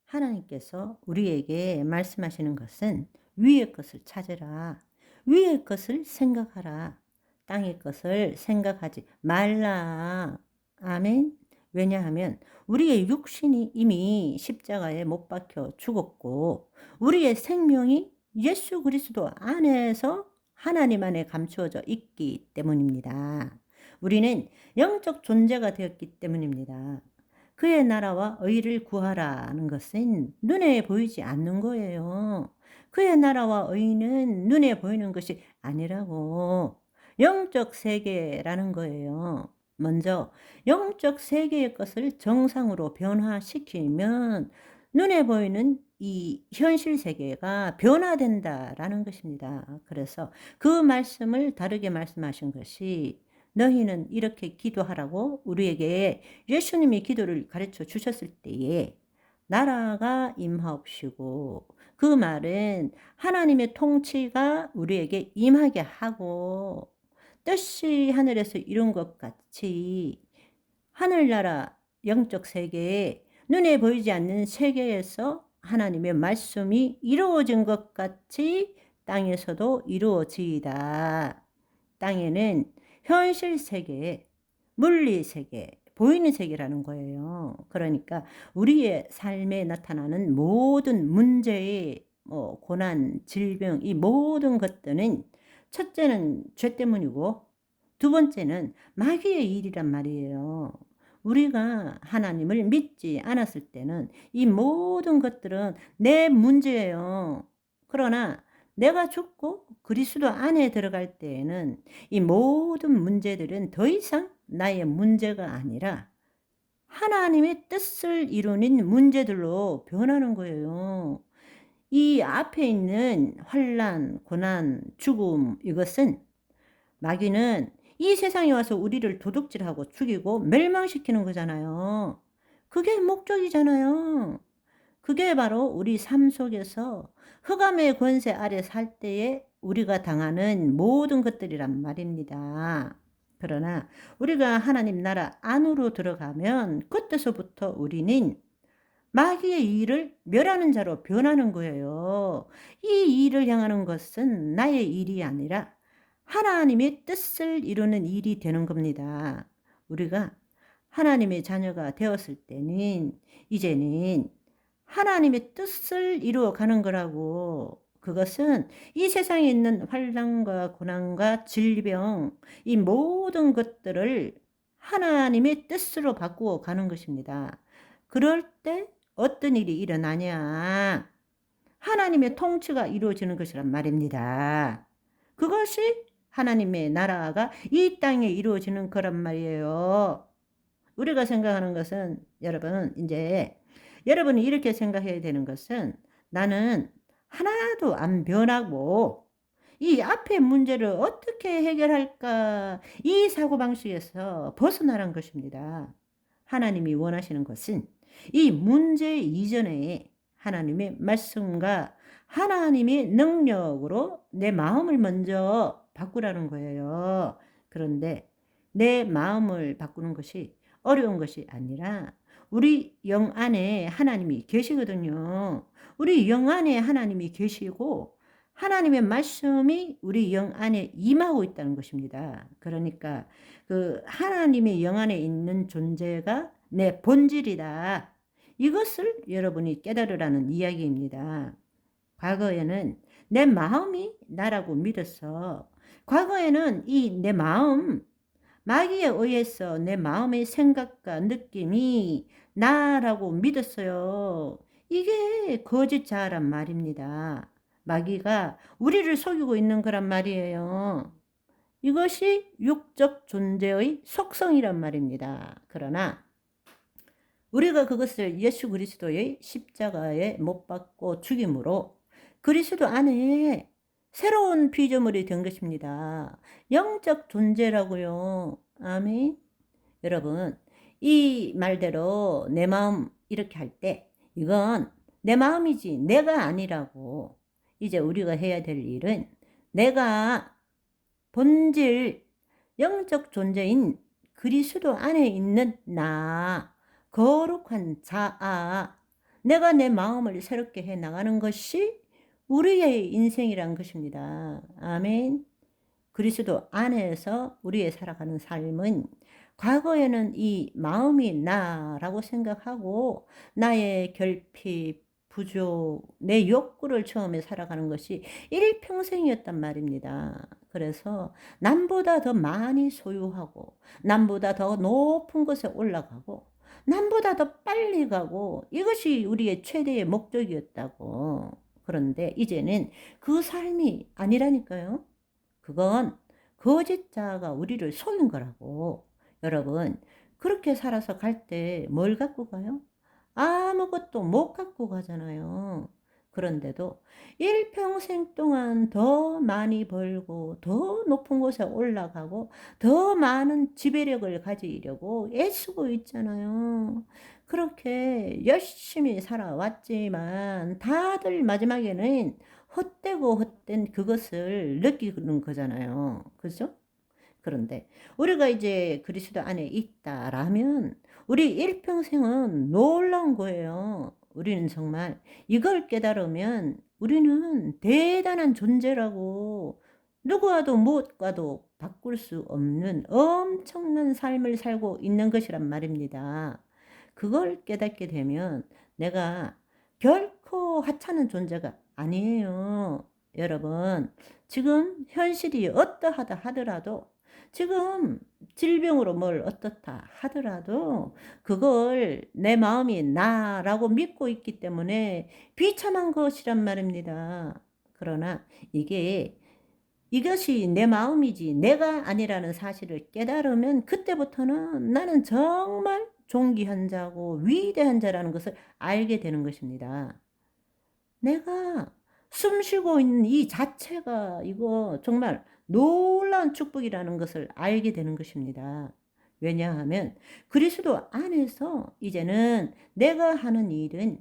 하나님께서 우리에게 말씀하시는 것은 위의 것을 찾으라. 위의 것을 생각하라. 땅의 것을 생각하지 말라. 아멘. 왜냐하면 우리의 육신이 이미 십자가에 못 박혀 죽었고 우리의 생명이 예수 그리스도 안에서 하나님 안에 감추어져 있기 때문입니다. 우리는 영적 존재가 되었기 때문입니다. 그의 나라와 의를 구하라는 것은 눈에 보이지 않는 거예요. 그의 나라와 의는 눈에 보이는 것이 아니라고. 영적 세계라는 거예요. 먼저 영적 세계의 것을 정상으로 변화시키면 눈에 보이는 이 현실 세계가 변화된다라는 것입니다. 그래서 그 말씀을 다르게 말씀하신 것이 너희는 이렇게 기도하라고 우리에게 예수님이 기도를 가르쳐 주셨을 때에 나라가 임하옵시고, 그 말은 하나님의 통치가 우리에게 임하게 하고 뜻이 하늘에서 이룬 것 같이 하늘나라 영적 세계에 눈에 보이지 않는 세계에서 하나님의 말씀이 이루어진 것 같이 땅에서도 이루어지이다. 땅에는 현실 세계, 물리 세계, 보이는 세계라는 거예요. 그러니까 우리의 삶에 나타나는 모든 문제의 고난, 질병, 이 모든 것들은 첫째는 죄 때문이고 두 번째는 마귀의 일이란 말이에요. 우리가 하나님을 믿지 않았을 때는 이 모든 것들은 내 문제예요. 그러나 내가 죽고 그리스도 안에 들어갈 때에는 이 모든 문제들은 더 이상 나의 문제가 아니라 하나님의 뜻을 이루는 문제들로 변하는 거예요. 이 앞에 있는 환난, 고난, 죽음, 이것은 마귀는 이 세상에 와서 우리를 도둑질하고 죽이고 멸망시키는 거잖아요. 그게 목적이잖아요. 그게 바로 우리 삶 속에서 흑암의 권세 아래 살 때에 우리가 당하는 모든 것들이란 말입니다. 그러나 우리가 하나님 나라 안으로 들어가면 그때서부터 우리는 마귀의 일을 멸하는 자로 변하는 거예요. 이 일을 향하는 것은 나의 일이 아니라 하나님의 뜻을 이루는 일이 되는 겁니다. 우리가 하나님의 자녀가 되었을 때는 이제는 하나님의 뜻을 이루어 가는 거라고. 그것은 이 세상에 있는 환난과 고난과 질병, 이 모든 것들을 하나님의 뜻으로 바꾸어 가는 것입니다. 그럴 때 어떤 일이 일어나냐? 하나님의 통치가 이루어지는 것이란 말입니다. 그것이 하나님의 나라가 이 땅에 이루어지는 거란 말이에요. 우리가 생각하는 것은 여러분, 이제 여러분이 이렇게 생각해야 되는 것은 나는 하나도 안 변하고 이 앞의 문제를 어떻게 해결할까, 이 사고방식에서 벗어나란 것입니다. 하나님이 원하시는 것은 이 문제 이전에 하나님의 말씀과 하나님의 능력으로 내 마음을 먼저 바꾸라는 거예요. 그런데 내 마음을 바꾸는 것이 어려운 것이 아니라 우리 영 안에 하나님이 계시거든요. 우리 영 안에 하나님이 계시고 하나님의 말씀이 우리 영 안에 임하고 있다는 것입니다. 그러니까 그 하나님의 영 안에 있는 존재가 내 본질이다. 이것을 여러분이 깨달으라는 이야기입니다. 과거에는 내 마음이 나라고 믿었어. 과거에는 이 내 마음, 마귀에 의해서 내 마음의 생각과 느낌이 나라고 믿었어요. 이게 거짓 자아란 말입니다. 마귀가 우리를 속이고 있는 거란 말이에요. 이것이 육적 존재의 속성이란 말입니다. 그러나 우리가 그것을 예수 그리스도의 십자가에 못 박고 죽임으로 그리스도 안에 새로운 피조물이 된 것입니다. 영적 존재라고요. 아멘. 여러분, 이 말대로 내 마음 이렇게 할 때 이건 내 마음이지 내가 아니라고. 이제 우리가 해야 될 일은 내가 본질 영적 존재인 그리스도 안에 있는 나, 거룩한 자아, 내가 내 마음을 새롭게 해 나가는 것이 우리의 인생이란 것입니다. 아멘. 그리스도 안에서 우리의 살아가는 삶은 과거에는 이 마음이 나라고 생각하고 나의 결핍, 부족, 내 욕구를 처음에 살아가는 것이 일평생이었단 말입니다. 그래서 남보다 더 많이 소유하고 남보다 더 높은 곳에 올라가고 남보다 더 빨리 가고 이것이 우리의 최대의 목적이었다고. 그런데 이제는 그 삶이 아니라니까요. 그건 거짓자가 우리를 속인 거라고. 여러분, 그렇게 살아서 갈 때 뭘 갖고 가요? 아무것도 못 갖고 가잖아요. 그런데도 일평생 동안 더 많이 벌고 더 높은 곳에 올라가고 더 많은 지배력을 가지려고 애쓰고 있잖아요. 그렇게 열심히 살아왔지만 다들 마지막에는 헛되고 헛된 그것을 느끼는 거잖아요. 그죠? 그런데 우리가 이제 그리스도 안에 있다라면 우리 일평생은 놀라운 거예요. 우리는 정말 이걸 깨달으면 우리는 대단한 존재라고 누구와도 무엇과도 바꿀 수 없는 엄청난 삶을 살고 있는 것이란 말입니다. 그걸 깨닫게 되면 내가 결코 하찮은 존재가 아니에요. 여러분, 지금 현실이 어떠하다 하더라도 지금 질병으로 뭘 어떻다 하더라도 그걸 내 마음이 나라고 믿고 있기 때문에 비참한 것이란 말입니다. 그러나 이것이 내 마음이지 내가 아니라는 사실을 깨달으면 그때부터는 나는 정말 존귀한 자고 위대한 자라는 것을 알게 되는 것입니다. 내가 숨 쉬고 있는 이 자체가 이거 정말 놀라운 축복이라는 것을 알게 되는 것입니다. 왜냐하면 그리스도 안에서 이제는 내가 하는 일은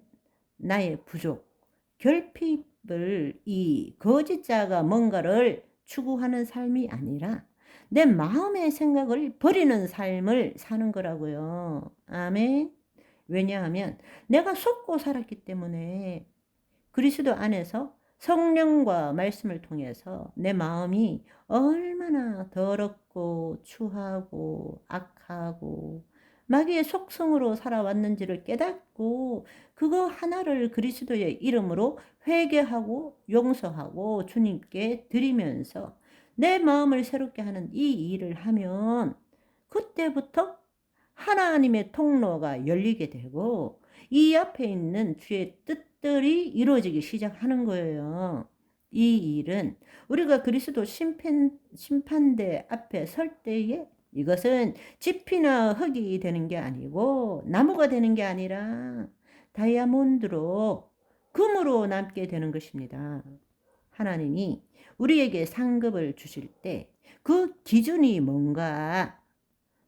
나의 부족, 결핍을 이 거짓자가 뭔가를 추구하는 삶이 아니라 내 마음의 생각을 버리는 삶을 사는 거라고요. 아멘. 왜냐하면 내가 속고 살았기 때문에 그리스도 안에서 성령과 말씀을 통해서 내 마음이 얼마나 더럽고 추하고 악하고 마귀의 속성으로 살아왔는지를 깨닫고 그거 하나를 그리스도의 이름으로 회개하고 용서하고 주님께 드리면서 내 마음을 새롭게 하는 이 일을 하면 그때부터 하나님의 통로가 열리게 되고 이 앞에 있는 주의 뜻들이 이루어지기 시작하는 거예요. 이 일은 우리가 그리스도 심판대 앞에 설 때에 이것은 집이나 흙이 되는 게 아니고 나무가 되는 게 아니라 다이아몬드로 금으로 남게 되는 것입니다. 하나님이 우리에게 상급을 주실 때 그 기준이 뭔가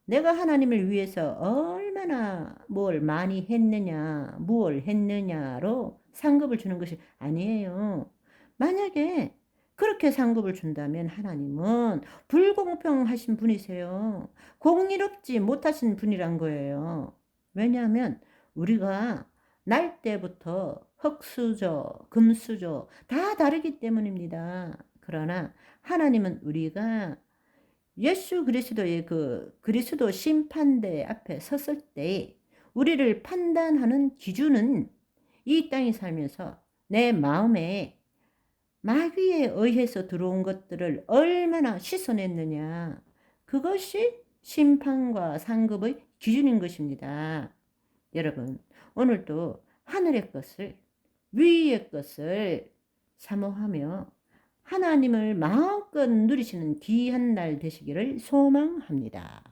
내가 하나님을 위해서 얼마나 뭘 많이 했느냐, 무엇을 했느냐로 상급을 주는 것이 아니에요. 만약에 그렇게 상급을 준다면 하나님은 불공평하신 분이세요. 공의롭지 못하신 분이란 거예요. 왜냐하면 우리가 날 때부터 흙수저, 금수저 다 다르기 때문입니다. 그러나 하나님은 우리가 예수 그리스도의 그 그리스도 심판대 앞에 섰을 때 우리를 판단하는 기준은 이 땅에 살면서 내 마음에 마귀에 의해서 들어온 것들을 얼마나 씻어냈느냐. 그것이 심판과 상급의 기준인 것입니다. 여러분, 오늘도 하늘의 것을, 위의 것을 사모하며 하나님을 마음껏 누리시는 귀한 날 되시기를 소망합니다.